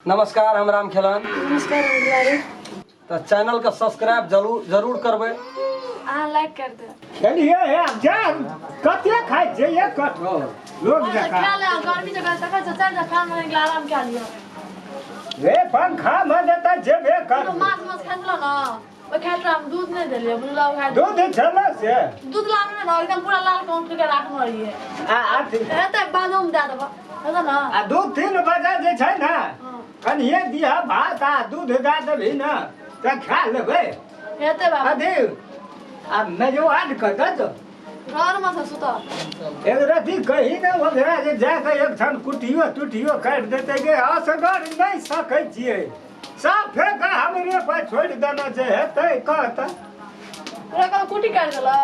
नमस्कार, हम राम खेलान। नमस्कार। तो चैनल का सब्सक्राइब जरूर करबे। लाइक कर दे। चलिए यार जान कते खाइ छै ये कत लोग जका खा ले गर्मी जगह तक से चल जा खा में आराम क्या लियो रे पंखा में देता जेबे कर तो माछ खा लो ना ओ खात हम दूध नहीं देलिए बुला खा दूध छला से दूध लाने ना एकदम पूरा लाल काउंटर के राखनो रहिए आ एते बादाम दे देबा है ना आ दूध 3 बजे जे छै ना कनिए दिया भात आ दूध दे देबी ना त खा लेबै एते बाबा अदे आ मेजवान क दत घर में से सुता एक रति कही ना वगैरह जे जाके एक ठन कुटियो टूटियो काट देते के असगर नहीं सकै छियै सब फेंक हमरे पर छोड़ देना छै हेतै कहत रे कुटी काट देला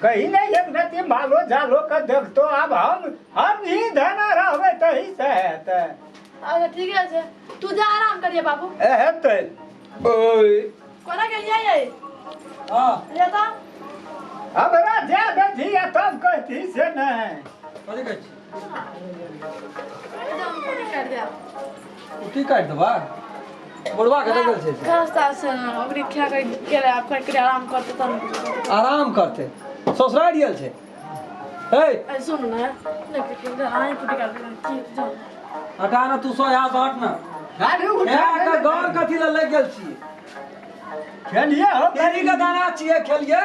कहीं नहीं एक रति मालो जालो का देखतो अब हम ही धना रहबे तही से हेतै अच्छा ठीक है तू जा आराम करिए बाबू हेतै ओए कोना के लिए ये हां ले तो हमरा जा देखी तब कहती से नहीं कथि कहै छी? एकदम कुटी काट दे कुटी काट देबा बुढ़वा के देल छै से। रास्ता से ओकरी खा के गेले आप कर आराम करते तन आराम करते ससुराल गेल छै। हे सुन ना ले के आई कुटी काट दे जा हटा ना, तू सो यहाँ से हट ना। गाड़ी उठा का गौर कथी ले लग गेल छी? खेलिए हो तेरी का दाना छिए खेलिए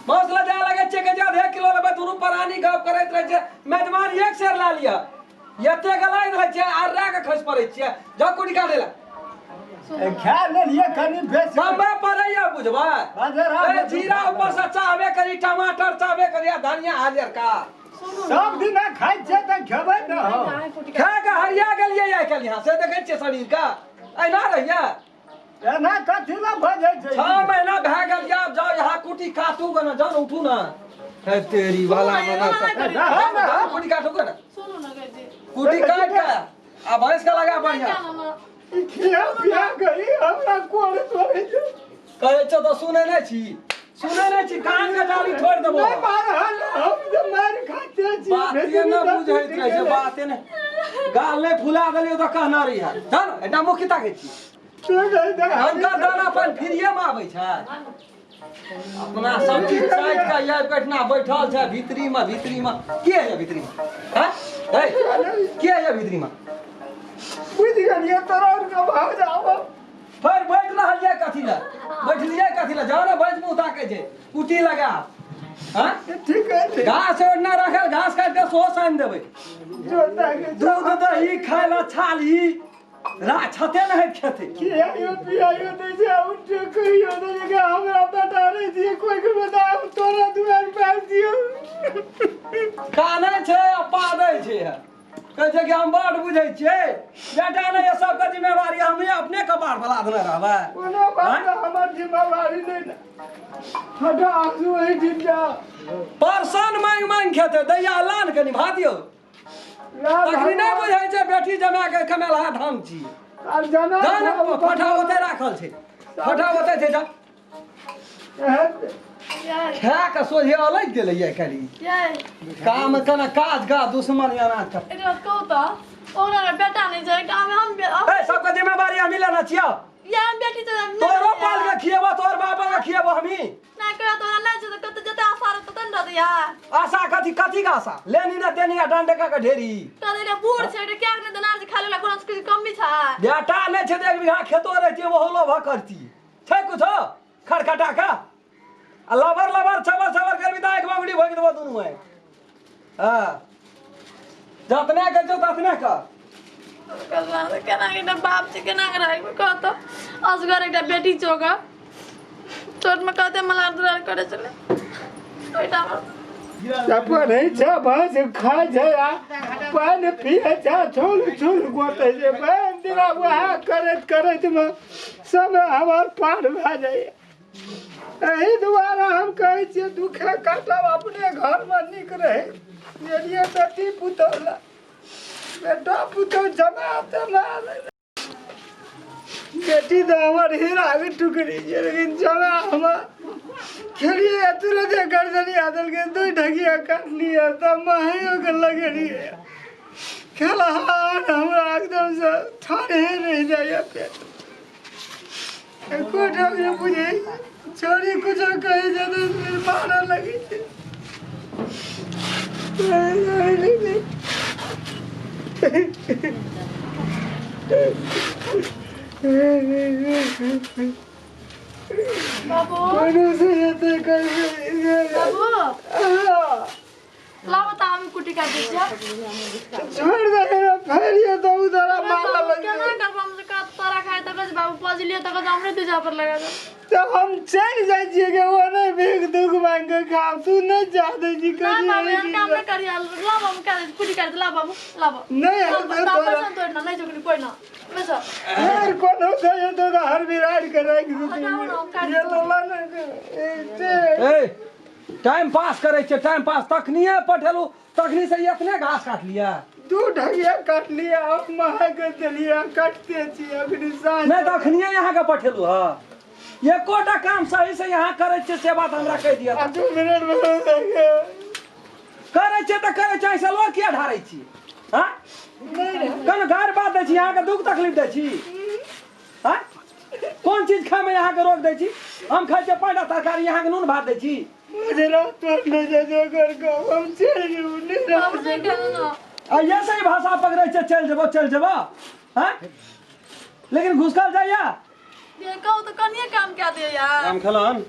मौसला जा लगे छै के जा 1 किलो लेबे दुनु परानी गप करैत रहे छै। मेजबान एक शेर ला लिया एते गलाइ रहे छै आ रा के खस पड़ै छिए जा कुटी काटे ला खा लेलिए कनी बेच समय पड़ैया बुझबा ए जीरा ऊपर से चाहबे करी टमाटर चाहबे करी आ धनिया हाजिर का सब दिन खाइ छै त खेबै न हो खा के हरिया गेलिए या कल यहां से देखे छिए शरीर का ऐना रहिया एना कथि ला भजै छै 6 महीना भए गेल या जाओ यहाँ कुटी काटू गना जान उठू ना है तेरी वाला ना कुटी काटू गना सुनो ना कहते कुटी काट के आ भैंस का लगा बढ़िया खिया पिया गई हमरा कोन तोरे छै कहै छ त सुनै नै छी कान के डाली छोड़ देबो नहीं मार हम जे मार खाते छी बात ये ना बुझैत रहे छै बात ने गाल नै फुला देलियो त कहना रही है जान एटा मुखिता के छी अंकर दाना पर फ्रीए में आबै छै अपना सब चीज साइड का या बैठना बैठल छै भीतरी में के है भीतरी में हैं ए के है भीतरी में बुझ गेलिए तोरा का भाव जाओ फिर बैठ रहल है कथि ला बैठलिए कथि ला जाओ ना बैठ मुंह ताके छै कुटी लगा हां ठीक है घास ओढ़ना रखल घास काट के सो सान देबै जोता के दूध दही खाय ला छाली रा छते न है खेते खियायो पियायो दे जे उठ कहियो दे जे हमरा बेटा रे दिए कोई के बता तोरा दुआर पर दियो काने छै अपा दै छै कहै छै कि हम बड़ बुझै छियै बेटा ने ये सब के जिम्मेवारी हमें अपने कपार भला देने रहबै कोनो बात हमर जिम्मेवारी नहीं हटा आंसू है जिंदा परसन मांग खेते दैया लान के निभा दियो तखनी नहीं बुझै छै बेटी जमा के कमेला धाम छी अब जना जान फटा ओते राखल छै फटा ओते छै जा खा के सोझे अलग गेलै ये करी ये काम कना काज का दुश्मन याना का एकरा कहू त ओना बेटा नहीं जाए गांव में हम ए सबके जिम्मेवारी हम लेना छियै ये हम बेटी तो तोरो पाल के खिएबो तोर बाबा के खिएबो हमी ना करा तो नहीं छै तो जते आशा तो तन दे दिया आशा कथी का आशा लेनी ना देनी आ डंडे का ढेरी तो रे बूढ़ छै रे क्या ने दनार से खाली ला कोनो कुछ कम भी छै बेटा नै छै 1 बीघा खेतो रहती वो लोभ करती छै कुछ खड़खटा का आ लबर छबर करबी त एक बांगड़ी भोग देबो दुनु है हां जतने के जो ततने का केना के बाप से केना के रहे कहतो असगर एकटा बेटी छोगा छोट में कहते मला दुरार करे चले ओइटा अपन है छ बस खाय छै आ पानी पिए छ छुल गोते छै बहन दिना वह करत में सब हमर पार भ जाए एही दुआरे हम कहै छियै दुखे काटब अपने घर में निक रहे मेरिए बेटी पुतौला बेटा पुतौ जमाते ना बेटी तो हमार हीरा की टुकड़ी है लेकिन जमा हमार खेलिए तुरंत गर्दनी आदल के 2 ढगिया काट लिया तब महियों के लगे रही खेला हमरा एकदम से ठाड़े रहे जाए पेट एको ढंग से बुझे छोरी कुछ कहे जाते फिर मारा लगी थी बाबू से जाते कर बाबू ला बता हम कुटी काट दीजिए छोड़ दे फिर ये तो उधर मारा लगी केना करब हम का तोरा खाए तक बाबू पजलिए तक हमरे तुझा पर लगा दे तो हम चल जाए छिए के वो नहीं भीख दुख मांग के खाओ तू नहीं चाहते जी ना कर बाबू यार काम ना करिया ला बाबू का कुटी काट दे ला बाबू ला बाबू नहीं है तो पैसा तोड़ना नहीं जोगनी कोई ना बस यार कौन होता है तो हर विराट कराएगी हटाओ ना काट ये तो लाना ए टाइम पास करे छे टाइम पास तखनिए पठेलू तखनी से इतने घास काट लिया दू ढगिया काट लिया अब महा के चलिए काटते छी अग्नि सांस नहीं तखनिए यहाँ के पठेलू हां ये कोटा काम सही से यहाँ करे छे से बात हमरा कह दिया था 2 मिनट में हो जाएगा करे छे त करे छे ऐसे लोग किया ढारै छी हां नहीं कन घर बात दै छी यहाँ के दुख तकलीफ दै छी हां कौन चीज खाए में यहाँ के रोक दै छी हम खाइ छे पांडा तरकारी यहाँ के नून भात दै छी मुझे रात पर न जो कर को हम चल गए नहीं बाबू से कहना आ ये सही भाषा पकड़े छे चल जेबो हां लेकिन घुसकल जाइया ये कहू तो कनिए काम क्या दे यार काम खलन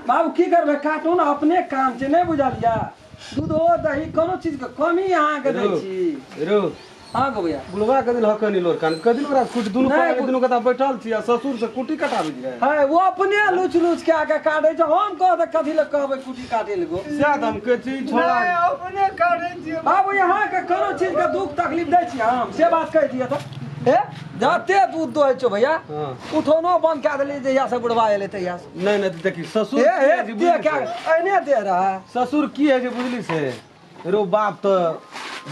बाबू की करबे काटू ना अपने काम छे नहीं बुझलिया दूध हो दही कोनो चीज के कमी यहाँ के दै छी रो हां गो भैया बुलवा के दिन हकनी लोर कान कदिन ओरा कुछ दुनु नहीं, पाए दुनु कता बैठल छी आ ससुर से कुटी कटाबी जे है वो अपने लुच के आके काटे छ हम कह दे कथि ले कहबे कुटी काटे ले गो शायद हम के छी छोड़ा अपने काटे छी बाबू यहाँ के कोनो चीज के दुख तकलीफ दै छी हम से बात कह दिया तो ए जाते दूध दोहै छो भैया हां उठोनो बंद कर देली जहिया से बुढ़वा एले तहिया से नहीं नहीं देखी ससुर ए की है ए जी दे बुझली क्या से। ऐने दे रहा है ससुर की है जे बुझली से रो बाप तो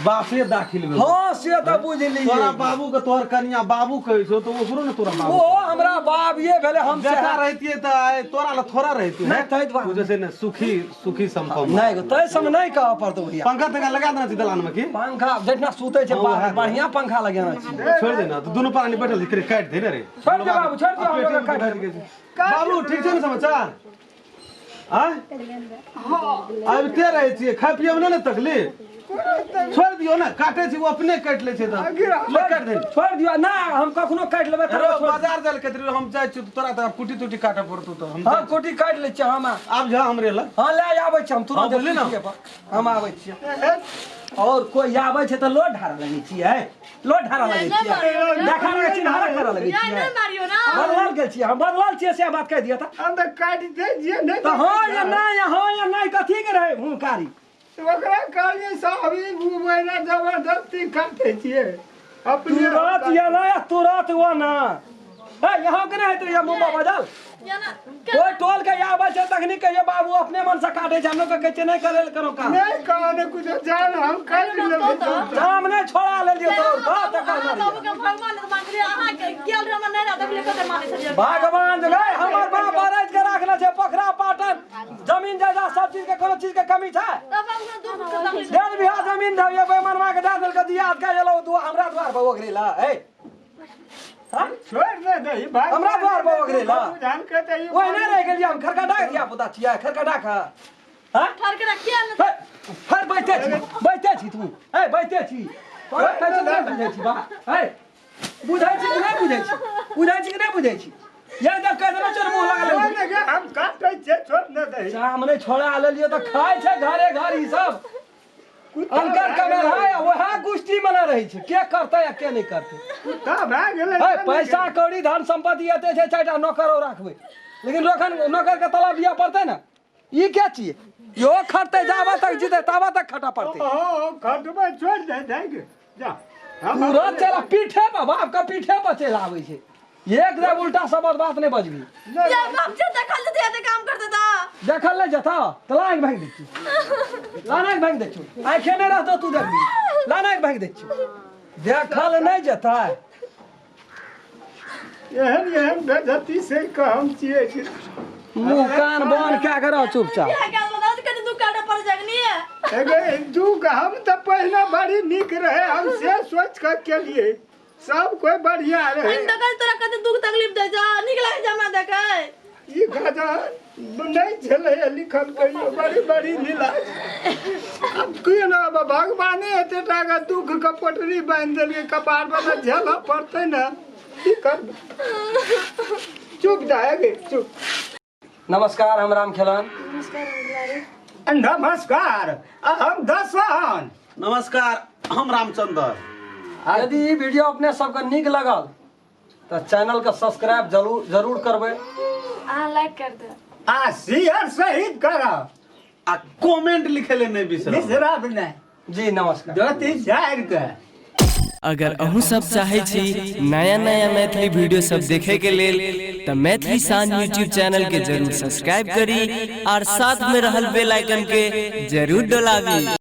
बापे दाखिल भेल हां से तो बुझली तोरा बाबू के तोहर कन्या बाबू कहै छो तो ओकरो ने तोरा बाबू ओ हमरा बाप ये भेले हम से बेटा रहतिए त आए तोरा ला थोड़ा रहती नहीं तै द्वारा तू जैसे ने सुखी संभव नहीं गो तै संग नहीं कह पड़तो भैया पंखा तंगा लगा देना छी दलान में की पंखा जितना सूते छे हाँ, बढ़िया पंखा लगाना छी छोड़ देना तो दोनों प्राणी बैठल छी काट दे रे छोड़ दे बाबू छोड़ दे हम लोग काट दे बाबू ठीक छै ने समाचार हां अब ते रहे छी खा पिए में ना तकलीफ छोड़ दियो ना काटे छी वो अपने काट ले छै त ले काट दे छोड़ दियो ना हम कखनो काट लेबे अरे बाजार जाल के हम जाय छी तोरा त कुटी टूटी काटे पड़तो तो हम हम कोटी काट ले छी हम आब जा हमरे ला हां ले आबै छी हम तुरंत हाँ, बोलिए ना। हम आबै छी और कोई आबै छै त लोड ढारा लगै छी है लोड ढारा लगै छी देखा लगै छी ढारा करा लगै यार छी नहीं मारियो ना बदलाल गेल छी हम बदलाल छी से बात कह दिया था हम तो काट दे जे नहीं तो हां या नहीं कथी के रहे हुनकारी ओकरा कहलिए साहबी बुबैना जबरदस्ती काटे छिए अपने तुरंत या ना तुरंत वो ना है यहाँ के नहीं तो ये मुंबा बदल या ना कोई टोल के आवे छै तखनी के ये बाबू अपने मन से काटे छै हम लोग के कहै छै नहीं करे करो काम नहीं कहने कुछ जान हम काट लेबे काम नहीं छोड़ा ले लियो तो बात कर बाबू के भगवान ने मान लिया अहाँ के गेल रे मन नहीं ना देखले कते माने छलिए भगवान जगह हमर बाप बराज के राखले छै पोखरा पाटन जमीन जायदाद सब चीज के कोनो चीज के कमी छै तब बाबू ने दुख के तकलीफ 1.5 बीघा जमीन धबिए बेमनवा के दे देल के दिया के एलो तू हमरा द्वार पर ओकरे ला ए हां छोड़ दे दही भाग हमरा द्वार पर ओकरे ला जान के दही ओए नहीं रह गेलिए हम खरकटा के दिया पुता छिया खरकटा का हां ठर के रखिए ना फिर बैठे छी तू ए बैठे छी तोरा कहै छी नहीं बुझै छी बा ए बुझै छी कि नहीं बुझै छी बुझै छी कि नहीं बुझै छी ये देख के ना चोर मुंह लगा ले हम काटे छे छोड़ न दही सामने छोड़ा ले लियो तो खाए छै घरे घर ई सब अंकर कमल है वह गुष्टी मना रही छै के करते या के नहीं करते का भाग गेले ए पैसा कौड़ी धन संपत्ति एते छै चारटा नौकर रखबै लेकिन नौकर के तलब दिया पड़ते ना ई क्या चाहिए यो खटते जाबा तक जीते ताबा तक खटा पड़ते ओ खटबा छोड़ दे दही जा तुरंत चला पीठे पर बाप का पीठे पर चल आवे छै एक जब उल्टा शब्द बात नहीं बजबी या बाप से देखल जते ऐसे काम करते था देखल नहीं जता तलाक भाग दे छी लाना भाग दे छी आंखें नहीं रहतो तू देखबी लाना भाग दे छी देखल नहीं जता एहन बेजती से काम छिए मुंह कान बंद क्या करो चुपचाप क्या क्या बता के दुख काटे पड़ जागनी है एगे दुख हम तो पहले बड़ी निक रहे हम से सोच कर के लिए सब कोई बढ़िया रहे। इन देखे तोरा कते दुख तकलीफ दे जा निकला है जमा देखे ई गाजा नहीं चले लिखल कहियो बड़ी बड़ी नीला। अब क्यों ना भगवान एते टाका दुख का पटरी बांध देलिए कपार पर झेला पड़ते ना की कर। चुप जाएगे चुप। नमस्कार, हम राम खेलान। नमस्कार, हम दसन। नमस्कार, हम रामचंद्र। यदि ई वीडियो अपने सबके नीक लगल तो चैनल के सब्सक्राइब जरूर करबै लाइक कर दे आ शेयर सहित करा आ कमेंट लिखे ले नहीं बिसर। बिसरब नहीं। जी नमस्कार। ज्योति जाहिर के अगर अहू सब चाहे छी नया नया मैथिली वीडियो सब देखे के लेल तो मैथिली साँझ यूट्यूब चैनल के जरूर सब्सक्राइब करी और साथ में रहल बेल आइकन के जरूर दबावी।